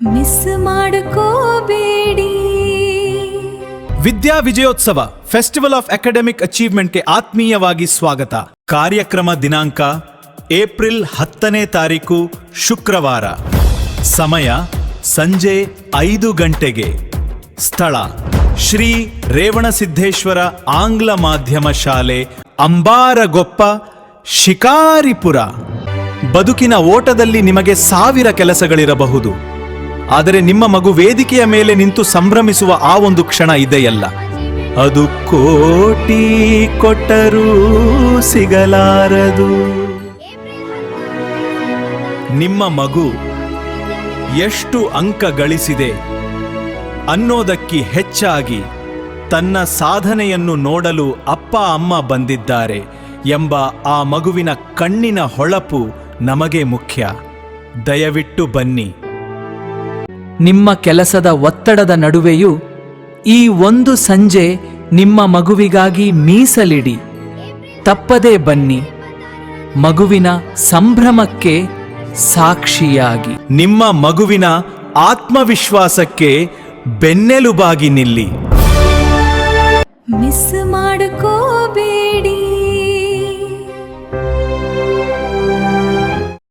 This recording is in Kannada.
ಮಿಸ್ ಮಾಡ್ಕೋಬೇಡಿ. ವಿದ್ಯಾ ವಿಜಯೋತ್ಸವ ಫೆಸ್ಟಿವಲ್ ಆಫ್ ಅಕಾಡೆಮಿಕ್ ಅಚೀವ್ಮೆಂಟ್ಗೆ ಆತ್ಮೀಯವಾಗಿ ಸ್ವಾಗತ. ಕಾರ್ಯಕ್ರಮ ದಿನಾಂಕ ಏಪ್ರಿಲ್ 10ನೇ ತಾರೀಕು ಶುಕ್ರವಾರ. ಸಮಯ ಸಂಜೆ 5 ಗಂಟೆಗೆ. ಸ್ಥಳ ಶ್ರೀ ರೇವಣಸಿದ್ದೇಶ್ವರ ಆಂಗ್ಲ ಮಾಧ್ಯಮ ಶಾಲೆ, ಅಂಬಾರಗೊಪ್ಪ, ಶಿಕಾರಿಪುರ. ಬದುಕಿನ ಓಟದಲ್ಲಿ ನಿಮಗೆ 1000 ಕೆಲಸಗಳಿರಬಹುದು, ಆದರೆ ನಿಮ್ಮ ಮಗು ವೇದಿಕೆಯ ಮೇಲೆ ನಿಂತು ಸಂಭ್ರಮಿಸುವ ಆ ಒಂದು ಕ್ಷಣ ಇದೆಯಲ್ಲ, ಅದು ಕೋಟಿ ಕೊಟ್ಟರೂ ಸಿಗಲಾರದು. ನಿಮ್ಮ ಮಗು ಎಷ್ಟು ಅಂಕ ಗಳಿಸಿದೆ ಅನ್ನೋದಕ್ಕೆ ಹೆಚ್ಚಾಗಿ ತನ್ನ ಸಾಧನೆಯನ್ನು ನೋಡಲು ಅಪ್ಪ ಅಮ್ಮ ಬಂದಿದ್ದಾರೆ ಎಂಬ ಆ ಮಗುವಿನ ಕಣ್ಣಿನ ಹೊಳಪು ನಮಗೆ ಮುಖ್ಯ. ದಯವಿಟ್ಟು ಬನ್ನಿ. ನಿಮ್ಮ ಕೆಲಸದ ಒತ್ತಡದ ನಡುವೆಯೂ ಈ ಒಂದು ಸಂಜೆ ನಿಮ್ಮ ಮಗುವಿಗಾಗಿ ಮೀಸಲಿಡಿ. ತಪ್ಪದೇ ಬನ್ನಿ, ಮಗುವಿನ ಸಂಭ್ರಮಕ್ಕೆ ಸಾಕ್ಷಿಯಾಗಿ. ನಿಮ್ಮ ಮಗುವಿನ ಆತ್ಮವಿಶ್ವಾಸಕ್ಕೆ ಬೆನ್ನೆಲುಬಾಗಿ ನಿಲ್ಲಿ.